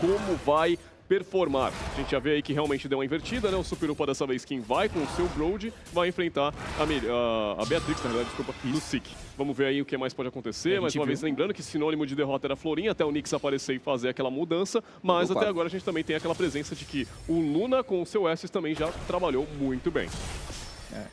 como vai performar. A gente já vê aí que realmente deu uma invertida, né? O Super Upa dessa vez quem vai com o seu Brody vai enfrentar a Beatrix, na verdade, desculpa, no Sick. Vamos ver aí o que mais pode acontecer. Mais uma vez, lembrando que sinônimo de derrota era Florinha, até o Nyx aparecer e fazer aquela mudança, mas até agora a gente também tem aquela presença de que o Luna com o seu Estes também já trabalhou muito bem.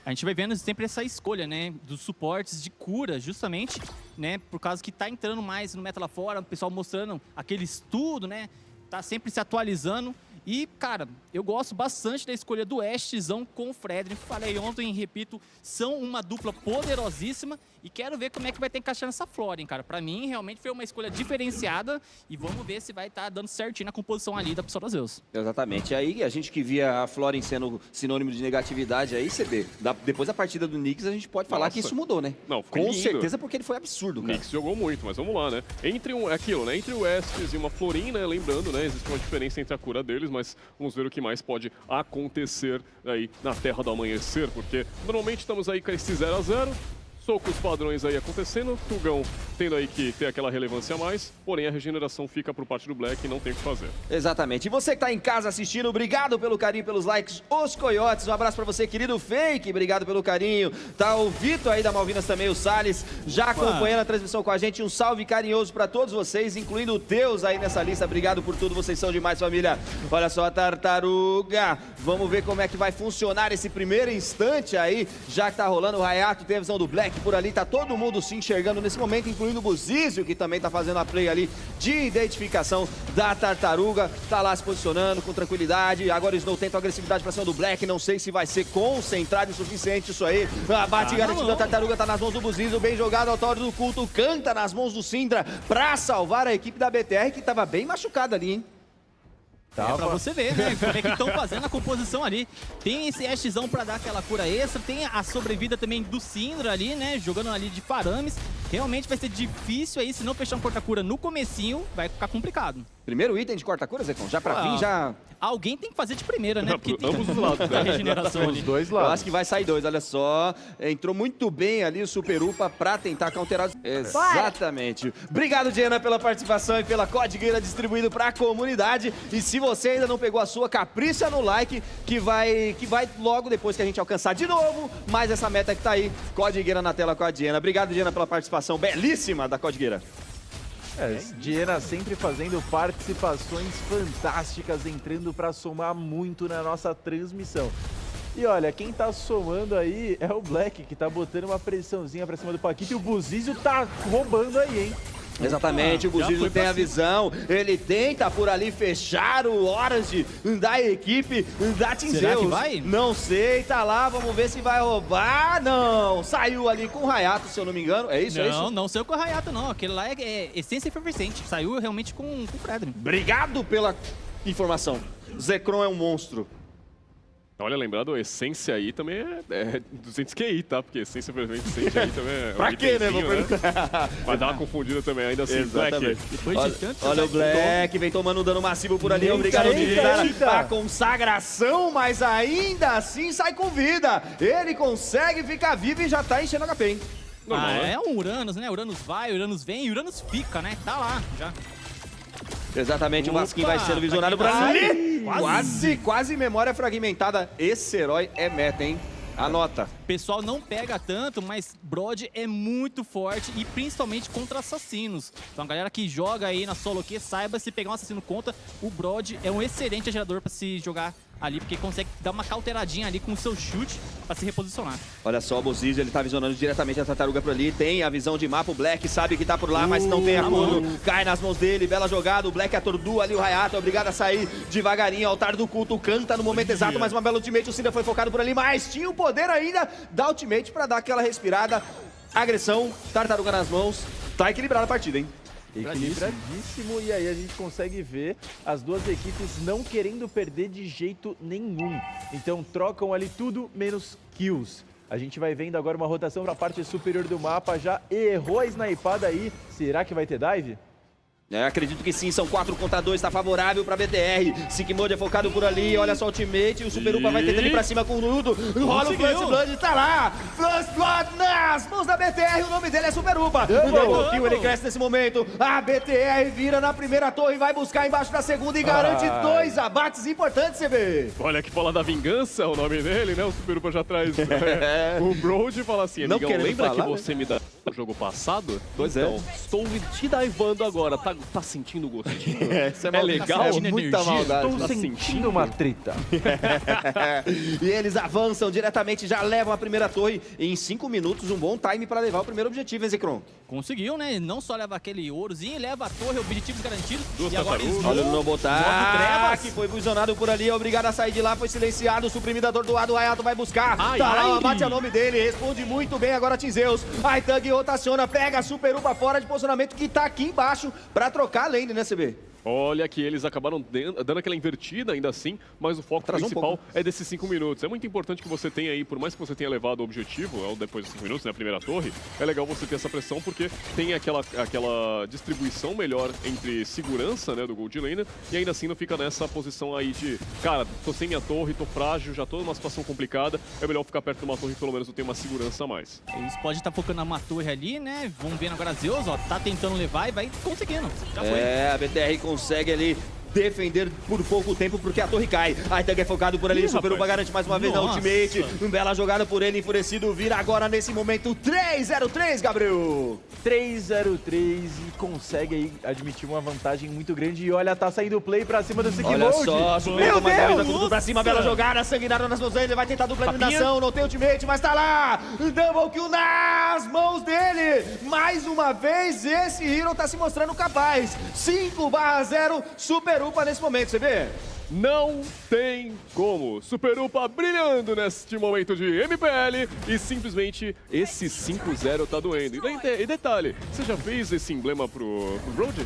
A gente vai vendo sempre essa escolha, né, dos suportes de cura, justamente, né, por causa que tá entrando mais no meta lá fora, o pessoal mostrando aquele estudo, né, tá sempre se atualizando. E, cara, eu gosto bastante da escolha do Ashzão com o Frederick. Falei ontem e repito, são uma dupla poderosíssima e quero ver como é que vai ter encaixar nessa Florian, cara. Pra mim, realmente foi uma escolha diferenciada e vamos ver se vai estar dando certinho na composição ali da pessoa das Zeus. Exatamente. Aí a gente que via a Florian sendo sinônimo de negatividade, aí você vê. Depois da partida do Nyx, a gente pode falar que isso mudou, né? Não, foi com lindo. certeza, porque ele foi absurdo, O cara. Nyx jogou muito, mas vamos lá, né? Entre aquilo, né? Entre o Estes e uma Florin, né? Lembrando, né? Existe uma diferença entre a cura deles, mas vamos ver o que mais pode acontecer aí na Terra do Amanhecer, porque normalmente estamos aí com esse 0 a 0, socos padrões aí acontecendo, Tugão tendo aí que ter aquela relevância a mais, porém a regeneração fica por parte do Black e não tem o que fazer. Exatamente. E você que tá em casa assistindo, obrigado pelo carinho, pelos likes, os coiotes. Um abraço pra você, querido Fake, obrigado pelo carinho. Tá o Vitor aí da Malvinas também, o Salles, já acompanhando a transmissão com a gente. Um salve carinhoso pra todos vocês, incluindo o Teus aí nessa lista. Obrigado por tudo, vocês são demais, família. Olha só a tartaruga. Vamos ver como é que vai funcionar esse primeiro instante aí, já que tá rolando o Hayato, tem a visão do Black por ali, tá todo mundo se enxergando nesse momento, incluindo o Buzizio, que também tá fazendo a play ali de identificação da tartaruga, tá lá se posicionando com tranquilidade. Agora o Snow tenta agressividade pra cima do Black, não sei se vai ser concentrado o suficiente isso aí. A bate garantida da tartaruga tá nas mãos do Buzizio, bem jogado ao Toro do Culto, canta nas mãos do Syndra pra salvar a equipe da BTR, que tava bem machucada ali, hein? É pra você ver, né, como é que estão fazendo a composição ali. Tem esse Ashzão pra dar aquela cura extra, tem a sobrevida também do Syndra ali, né, jogando ali de Faramis. Realmente vai ser difícil aí, se não fechar um corta-cura no comecinho, vai ficar complicado. Primeiro item de corta-cura, Zecon, já pra vir, já... Alguém tem que fazer de primeira, né, porque tem Ambos os lados, a né? regeneração ali. Os dois Eu lados. acho que vai sair dois, olha só. Entrou muito bem ali o Super Upa pra tentar counterar. Exatamente. Obrigado, Diana, pela participação e pela codigueira distribuído pra comunidade. E se você ainda não pegou a sua, capricha no like, que vai logo depois que a gente alcançar de novo mais essa meta que tá aí. Codigueira na tela com a Diana. Obrigado, Diana, pela participação belíssima da codigueira. Diana sempre fazendo participações fantásticas, entrando para somar muito na nossa transmissão. E olha, quem tá somando aí é o Black, que tá botando uma pressãozinha pra cima do Paquito, e o Buzizio tá roubando aí, hein? Exatamente, o Buzizio tem a visão, ele tenta por ali fechar o Orange da equipe da Team Será Zeus. que vai? Não sei, tá lá, vamos ver se vai roubar. Não, saiu ali com o Hayato, se eu não me engano, é isso? É isso? Não saiu com o Hayato, não. Aquele lá é essência efervescente. Saiu realmente com o Frederick. Obrigado pela informação. Zekrom é um monstro. Olha, lembrado, a essência aí também é 200 QI, tá? Porque essência presente aí também é Pra quê, né? itemzinho, Vai dar uma confundida também, ainda assim. Exatamente. Black. Depois de tanto... Olha o Black, vem tomando um dano massivo por ali, Eita, obrigado eita. a consagração, mas ainda assim sai com vida. Ele consegue ficar vivo e já tá enchendo HP, hein? Normal, né? é um Uranus, né? Uranus vai, Uranus vem e Uranus fica, né? Tá lá, já. Exatamente, o Opa, Vasquinho vai sendo visionário pra por quem ali. vai. Quase memória fragmentada. Esse herói é meta, hein? Anota. O pessoal não pega tanto, mas Brod é muito forte e principalmente contra assassinos. Então a galera que joga aí na solo Q, saiba se pegar um assassino contra, o Brod é um excelente gerador pra se jogar ali, porque consegue dar uma cauteradinha ali com o seu chute pra se reposicionar. Olha só, o Buzizio, ele tá visionando diretamente a tartaruga por ali. Tem a visão de mapa, o Black sabe que tá por lá, mas não tem acordo. Cai nas mãos dele, bela jogada. O Black atordua ali o Hayato, é obrigado a sair devagarinho. Altar do culto canta no momento exato, mas uma bela ultimate. O Syndra foi focado por ali, mas tinha o poder ainda da ultimate pra dar aquela respirada. Agressão, tartaruga nas mãos. Tá equilibrada a partida, hein? Equilibradíssimo, e aí a gente consegue ver as duas equipes não querendo perder de jeito nenhum. Então trocam ali tudo menos kills. A gente vai vendo agora uma rotação para a parte superior do mapa, já errou a snipada aí. Será que vai ter dive? Acredito que sim, são 4 contra 2, tá favorável pra BTR. Sigmod é focado por ali, olha só o ultimate, o Super Upa vai tentando ir pra cima com o Nudo. Rola o Flash Blood, tá lá! Flash Blood nas mãos da BTR, o nome dele é Super Upa. O Double Kill, ele cresce nesse momento. A BTR vira na primeira torre, vai buscar embaixo da segunda e garante 2 abates importantes, CB. Olha que fala da vingança, o nome dele, né? O Super Upa já traz o Brody e fala assim, Não amigão, querendo lembra falar, que né? você me dá no jogo passado? Pois é. Então, estou te daivando agora, tá sentindo o gostinho? Isso É legal? sentindo muita energia. maldade. Estou Tá sentindo sentindo? uma treta. E eles avançam diretamente, já levam a primeira torre. E em 5 minutos, um bom time para levar o primeiro objetivo, hein, Zekron? Conseguiu, né? Não só leva aquele ourozinho, leva a torre, objetivos garantidos. Duas E agora tartarugas. Smoke, Olha o Nobotar, Smoke Trevas. que foi busionado por ali, é obrigado a sair de lá, foi silenciado, suprimido, atordoado, o Hayato vai buscar, Ai, tá lá, ai. o abate é o nome dele, responde muito bem agora Tinzeus, Aitang rotaciona, pega a Super Upa fora de posicionamento que tá aqui embaixo pra trocar a lane, né, CB? Olha que eles acabaram dando aquela invertida ainda assim, mas o foco Atrasou um principal pouco. é desses 5 minutos. É muito importante que você tenha aí, por mais que você tenha levado o objetivo, depois dos 5 minutos, né, a primeira torre, é legal você ter essa pressão porque tem aquela distribuição melhor entre segurança, né, do Gold Laner, e ainda assim não fica nessa posição aí de, cara, tô sem minha torre, tô frágil, já tô numa situação complicada, é melhor ficar perto de uma torre que pelo menos eu tenho uma segurança a mais. Eles podem estar focando numa torre ali, né? Vamos vendo agora Zeus, ó, tá tentando levar e vai conseguindo. Já foi. A BTR consegue ali defender por pouco tempo porque a torre cai. Aitang é focado por ali, Ih, Super Upa rapaz. garante mais uma vez na Nossa. ultimate. Bela jogada por ele, enfurecido, vira agora nesse momento 3-0-3, Gabriel. 3-0-3 e consegue aí admitir uma vantagem muito grande. E olha, tá saindo o play pra cima do Sigmod. Olha só, Super Meu Upa mais uma vez, Deus! vai tudo pra cima, bela jogada, sanguinário nas mãos dele, ele vai tentar dupla eliminação, não tem ultimate, mas tá lá, double kill nas mãos dele, mais uma vez esse Hero tá se mostrando capaz, 5/0, Super Upa nesse momento, você vê? Não tem como. Super Upa brilhando neste momento de MPL e simplesmente esse 5-0 tá doendo. E detalhe, você já fez esse emblema pro Brody?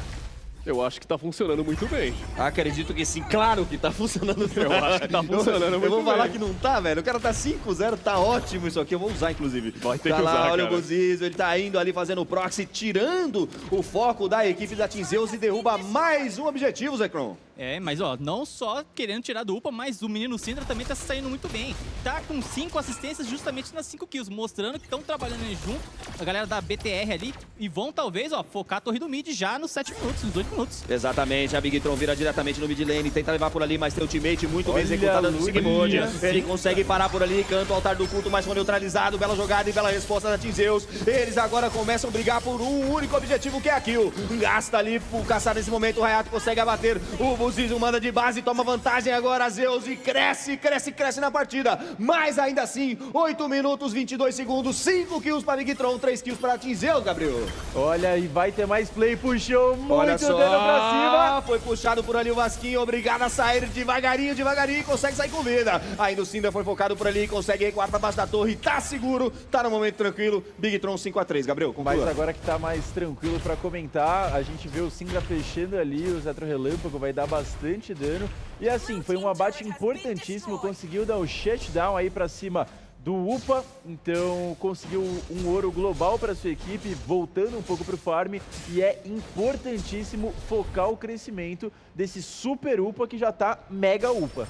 Eu acho que tá funcionando muito bem. Acredito que sim, claro que tá funcionando. Eu acho que tá funcionando muito Eu vou falar bem. que não tá, velho. O cara tá 5-0, tá ótimo isso aqui. Eu vou usar, inclusive. Vai ter tá que lá, usar, olha cara. o Buzizo, ele tá indo ali fazendo o proxy, tirando o foco da equipe da Tinzeus e derruba mais um objetivo, Zekron. É, mas ó, não só querendo tirar do UPA, mas o menino Syndra também tá saindo muito bem. Tá com 5 assistências justamente nas 5 kills, mostrando que estão trabalhando junto, a galera da BTR ali, e vão talvez, ó, focar a torre do mid já nos 7 minutos, nos 8 minutos. Exatamente, a Big Tron vira diretamente no mid lane, tenta levar por ali, mas tem ultimate muito bem Olha executado a do luz. Sigmod. Sim. Ele consegue parar por ali, canta o altar do culto, mas foi neutralizado, bela jogada e bela resposta da Tinzeus. Eles agora começam a brigar por um único objetivo, que é a kill. Gasta ali por caçar nesse momento, o Hayato consegue abater, o Buzizo manda de base, toma vantagem agora, Zeus, e cresce na partida. Mas ainda assim, 8 minutos, 22 segundos, 5 kills para Big Tron, 3 kills para Tinzeus, Gabriel. Olha, e vai ter mais play, puxou muito Olha só, dano pra cima. foi puxado por ali o Vasquinho, obrigado a sair devagarinho, e consegue sair com vida. Ainda o Syndra foi focado por ali, consegue recuar pra baixo da torre, tá seguro, tá no momento tranquilo. Big Tron 5-3, Gabriel, conclua. Mas agora que tá mais tranquilo pra comentar, a gente vê o Syndra fechando ali, o Zetro Relâmpago vai dar bastante dano. E assim, foi um abate importantíssimo, conseguiu dar o shutdown aí pra cima do UPA, então conseguiu um ouro global para sua equipe, voltando um pouco pro farm, e é importantíssimo focar o crescimento desse super UPA que já tá mega UPA.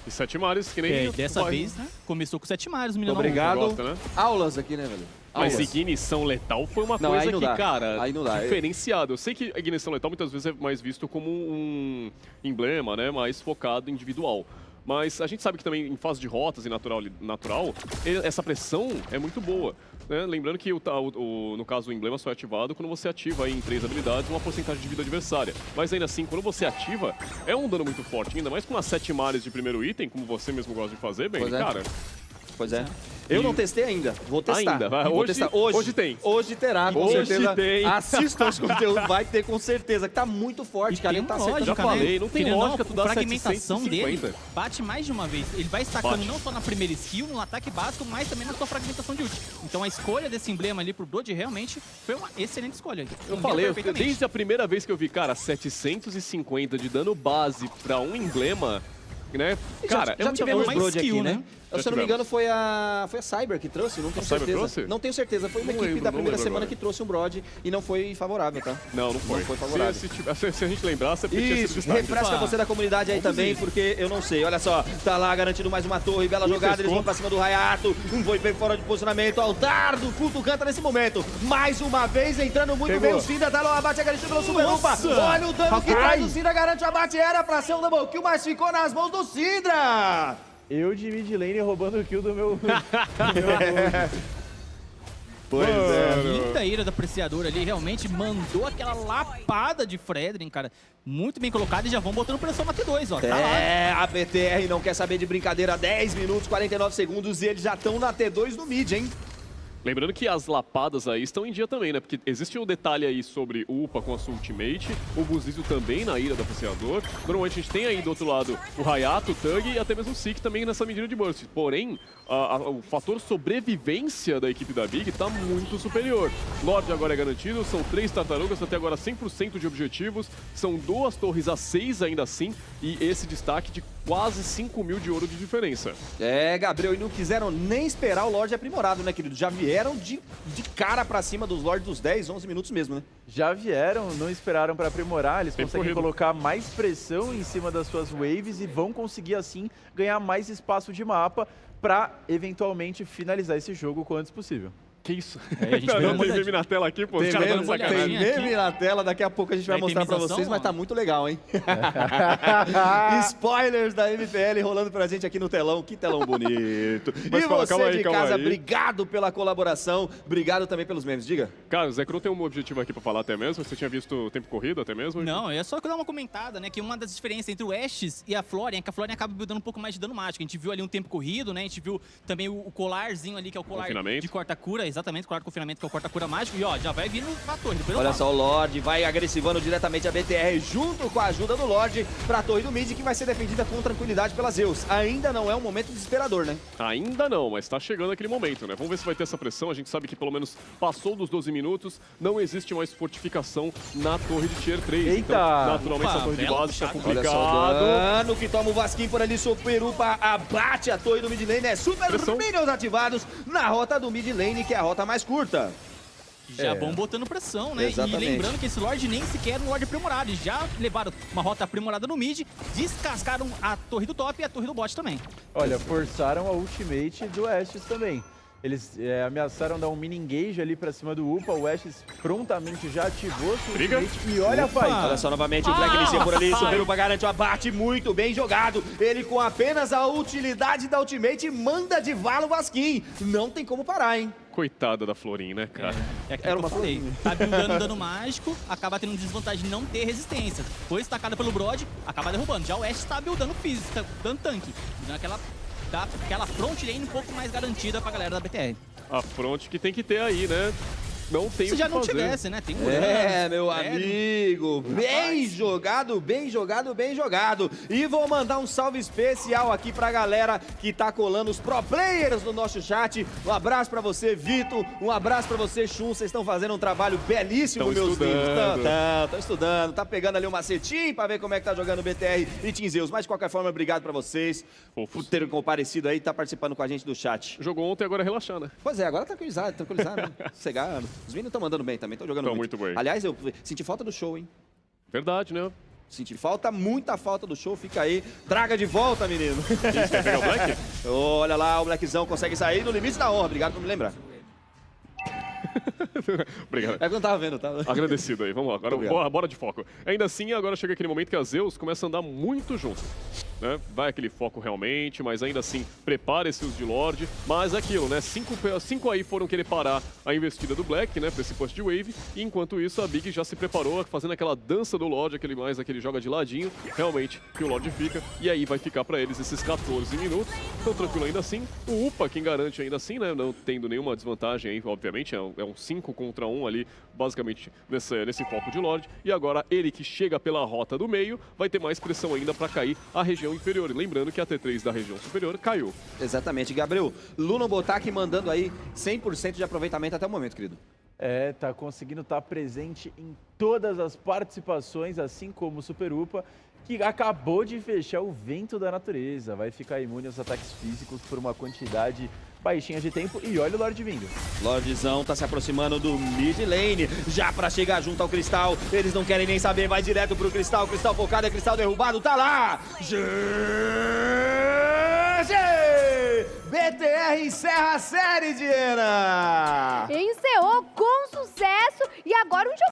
E 7 mares, que nem... Dessa vai- vez, né, começou com 7 mares, o menino Obrigado. Gosta, né? Aulas aqui, né, velho? Mas Aulas. ignição letal foi uma Não, coisa aí não que, dá. cara, Aí não dá. diferenciada. Eu sei que a ignição letal muitas vezes é mais visto como um emblema, né, mais focado individual. Mas a gente sabe que também em fase de rotas e natural essa pressão é muito boa. Né? Lembrando que no caso o emblema só é ativado quando você ativa aí em 3 habilidades uma porcentagem de vida adversária. Mas ainda assim, quando você ativa, é um dano muito forte, ainda mais com as 7 mares de primeiro item, como você mesmo gosta de fazer, bem, Pois é. cara. Pois é. Eu não testei ainda, vou testar. Ainda, vai. Vou Hoje- testar. hoje tem. Hoje terá, com Hoje certeza. tem. Assista os conteúdos, vai ter com certeza, que tá muito forte, E cara. tem Ele tá uma acertando. já lógica, falei, né? não tem Querendo ou lógica tu a dar fragmentação 750. dele bate mais de uma vez. Ele vai estacando Bate. não só na primeira skill, no ataque básico, mas também na sua fragmentação de ult. Então a escolha desse emblema ali pro Brody realmente foi uma excelente escolha. Eu Combina falei, perfeitamente. desde a primeira vez que eu vi, cara, 750 de dano base pra um emblema, né? Cara, Já é muita tivemos mais Brody skill, aqui, né? né? Eu, se eu não me engano, foi a Cyber que trouxe, não tenho A Cyber certeza. trouxe? Não tenho certeza, foi uma Não equipe lembro, da não primeira lembro semana agora. que trouxe um Broad e não foi favorável, tá? Não foi. Não foi favorável. Se a gente lembrasse, é porque tinha sido Isso, destaque. refresca você da comunidade aí também, porque eu não sei. Olha só, tá lá garantido mais uma torre, bela jogada, eles vão pra cima do Hayato. Foi bem fora de posicionamento, altar do culto canta nesse momento. Mais uma vez, entrando muito bem o Syndra, tá lá o abate garantido pelo Super Lupa. Olha o dano que traz o Syndra, garante o abate, era pra ser um double kill, mas ficou nas mãos do Syndra. Eu de mid lane roubando o kill do meu... Pois Linda ira do apreciador ali, realmente mandou aquela lapada de Fredrin, cara. Muito bem colocado e já vão botando pressão na T2, ó. Tá lá. A BTR não quer saber de brincadeira. 10 minutos, 49 segundos e eles já estão na T2 no mid, hein? Lembrando que as lapadas aí estão em dia também, né? Porque existe um detalhe aí sobre o UPA com a sua ultimate, o Buzizo também na ira do apreciador. Normalmente a gente tem aí do outro lado o Hayato, o Thug e até mesmo o Sik também nessa medida de burst. Porém, o fator sobrevivência da equipe da Big tá muito superior. Lorde agora é garantido, são 3 tartarugas, até agora 100% de objetivos, são 2 torres a 6 ainda assim, e esse destaque de quase 5 mil de ouro de diferença. Gabriel, e não quiseram nem esperar o Lorde aprimorado, né, querido? Já vieram de cara pra cima dos Lords dos 10, 11 minutos mesmo, né? Já vieram, não esperaram para aprimorar, eles Tempo conseguem corrido. colocar mais pressão em cima das suas waves e vão conseguir assim ganhar mais espaço de mapa para eventualmente finalizar esse jogo o quanto possível. Que isso? A gente vê Não uma tem olhadinha. meme na tela aqui, pô. Tem Os caras meme, dando tem sacanagem. meme. meme na tela, daqui a pouco a gente vai Da mostrar pra itemização, vocês, mas ó. tá muito legal, hein? Spoilers da MPL rolando pra gente aqui no telão, que telão bonito. Mas e fala, você calma aí, de calma casa, aí. obrigado pela colaboração, obrigado também pelos memes, diga. Cara, o Zé Cru tem um objetivo aqui pra falar até mesmo. Você tinha visto o tempo corrido até mesmo? Não, é só que eu dar uma comentada, né? Que uma das diferenças entre o Ashes e a Florian é que a Florian acaba dando um pouco mais de dano mágico. A gente viu ali um tempo corrido, né? A gente viu também o colarzinho ali, que é o colar Confinamento. de corta-cura, exatamente, o colar de confinamento, que é o corta-cura mágico. E ó, já vai vir pra torre. Depois eu Olha falo. só, o Lorde vai agressivando diretamente a BTR junto com a ajuda do Lorde pra torre do mid, que vai ser defendida com tranquilidade pela Zeus. Ainda não é um momento desesperador, né? Ainda não, mas tá chegando aquele momento, né? Vamos ver se vai ter essa pressão. A gente sabe que pelo menos passou dos 12 minutos, não existe mais fortificação na torre de Tier 3. Eita! Então, naturalmente, Opa, essa torre de bela base tá puxada. Olha só o complicado. dano que toma o Vasquinho por ali, Super Upa abate a torre do mid lane, é Super Pressão. Minions ativados na rota do mid lane, que é a rota mais curta. Já vão botando pressão, né? Exatamente. E lembrando que esse Lorde nem sequer é um Lorde aprimorado. Eles já levaram uma rota aprimorada no mid, descascaram a torre do top e a torre do bot também. Olha, forçaram a ultimate do Ashes também. Eles ameaçaram dar um mini engage ali pra cima do UPA, o Ashes prontamente já ativou sua Briga. ultimate e olha a fight. Olha só novamente o Black inicia por ali, Super Upa garante o abate, muito bem jogado. Ele com apenas a utilidade da ultimate manda de vala o Vasquinho. Não tem como parar, hein? Coitada da Florin, né, cara? É aquilo Era que uma eu falei. Tá buildando dano mágico, acaba tendo desvantagem de não ter resistência. Foi estacada pelo Broad, acaba derrubando. Já o Ashe tá buildando físico, tá dando tanque. Dando aquela front lane um pouco mais garantida pra galera da BTR. A front que tem que ter aí, né? Não tem Se o já que não fazer. tivesse, né? Tem Meu amigo, bem jogado, bem jogado, bem jogado. E vou mandar um salve especial aqui pra galera que tá colando os pro players no nosso chat. Um abraço pra você, Vitor, um abraço pra você, Chun. Vocês estão fazendo um trabalho belíssimo, Tão meus estudando. lindos. Estão estudando, tá pegando ali um macetinho pra ver como é que tá jogando BTR e Team Zeus. Mas de qualquer forma, obrigado pra vocês Fofos. por terem comparecido aí e tá participando com a gente do chat. Jogou ontem, agora é relaxar, né? Pois é, agora tranquilizado, né? Sossegado. Os meninos estão mandando bem também, estão jogando Tão muito. muito bem. Aliás, eu senti falta do show, hein? Verdade, né? Senti falta, muita falta do show. Fica aí, traga de volta, menino. Isso, quer pegar o Black? Olha lá, o Blackzão consegue sair no limite da honra. Obrigado por me lembrar. Obrigado. É que eu não tava vendo, tá? Agradecido aí, vamos lá, agora Muito obrigado. bora de foco. Ainda assim, agora chega aquele momento que a Zeus começa a andar muito junto. Né? Vai aquele foco realmente, mas ainda assim, prepara esse uso de Lorde. Mas é aquilo, né? Cinco aí foram querer parar a investida do Black, né? Pra esse push de wave. E enquanto isso, a Big já se preparou, fazendo aquela dança do Lorde, aquele joga de ladinho. Realmente, que o Lorde fica. E aí vai ficar pra eles esses 14 minutos. Tão tranquilo ainda assim. O UPA, quem garante ainda assim, né? Não tendo nenhuma desvantagem aí, obviamente. É um 5 contra 1 ali, basicamente, nesse foco de Lorde. E agora, ele que chega pela rota do meio, vai ter mais pressão ainda pra cair a região inferior. E lembrando que a T3 da região superior caiu. Exatamente. Gabriel, Luno Botak mandando aí 100% de aproveitamento até o momento, querido. Tá conseguindo estar presente em todas as participações, assim como o Super Upa, que acabou de fechar o Vento da Natureza. Vai ficar imune aos ataques físicos por uma quantidade baixinha de tempo. E olha o Lorde vindo. Lordezão tá se aproximando do mid lane, já pra chegar junto ao Cristal. Eles não querem nem saber, vai direto pro Cristal. Cristal focado, é Cristal derrubado, tá lá! GG! BTR encerra a série, Diana! Encerrou com sucesso e agora um jogo